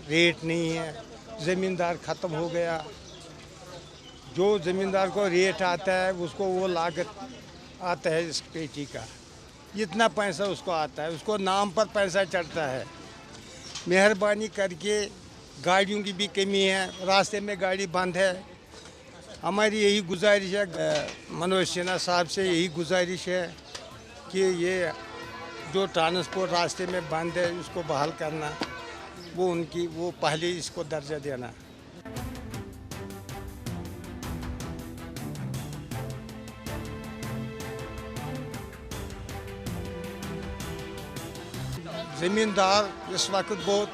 Rate नहीं है, ज़मींदार ख़त्म हो गया। जो ज़मींदार को रेट आता है उसको वो लागत आता है इस पेटी का, इतना पैसा उसको आता है, उसको नाम पर पैसा चढ़ता है। मेहरबानी करके गाड़ियों की भी कमी है, रास्ते में गाड़ी बंद है। हमारी यही गुजारिश है, मनोज सिन्हा साहब से यही गुजारिश है कि ये जो ट्रांसपोर्ट रास्ते में बंद है उसको बहाल करना, वो पहले इसको दर्जा देना। ज़मींदार इस वक्त बहुत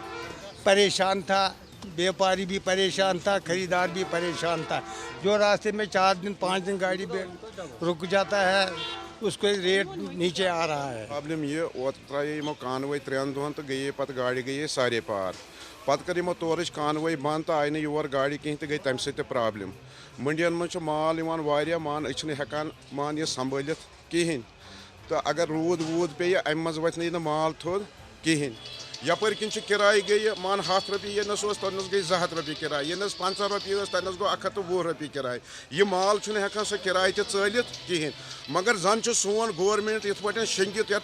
परेशान था, व्यापारी भी परेशान था, खरीदार भी परेशान था। जो रास्ते में 4 दिन 5 दिन गाड़ी पे रुक जाता है उसको रेट नीचे आ रहा है। प्रॉब्लम ये वो कानवे 3 दोहन तो गई पत गाड़ी गई सारे पार पत कर तोरच कानवे बंद तो आई योर गाड़ी कहीं तो गई तम से प्रॉब्लम। मंडियन में माल मान हेकान मान ये संभलित कहें तो अगर रूद वूद पे अम मज वत माल थोद कहें। यपर किन किराए गई मान 100 रुपये ये तनस गई 200 रुपये किराए, ये 50 रुपये तनस गो 120 रुपये किराए। यह माल हेकान सो किराए चलित कहें। मगर जन सोन गवर्नमेंट इत पे शेंगित ये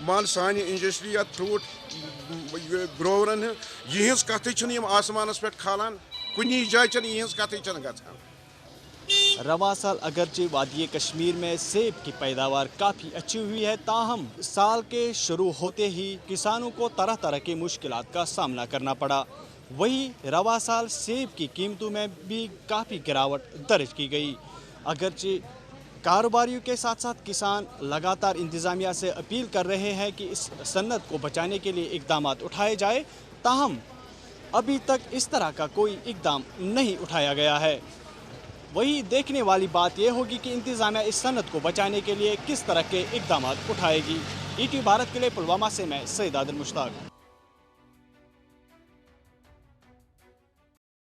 मान सान इंडस्ट्री या फ्रूट ग्रोवरन यहज कथ आसमानस पे खालान, कुनी जाए यहज कथ गचान। रवा साल अगरचे वादी कश्मीर में सेब की पैदावार काफ़ी अच्छी हुई है, ताहम साल के शुरू होते ही किसानों को तरह तरह की मुश्किलात का सामना करना पड़ा। वही रवा साल सेब की कीमतों में भी काफ़ी गिरावट दर्ज की गई। अगरचे कारोबारियों के साथ साथ किसान लगातार इंतज़ामिया से अपील कर रहे हैं कि इस सन्नत को बचाने के लिए इकदाम उठाए जाए, ताहम अभी तक इस तरह का कोई इकदाम नहीं उठाया गया है। वही देखने वाली बात यह होगी कि इंतज़ामिया इस सनत को बचाने के लिए किस तरह के इकदाम उठाएगी। ईटी भारत के लिए पुलवामा से मैं सैयद आदिल मुश्ताक।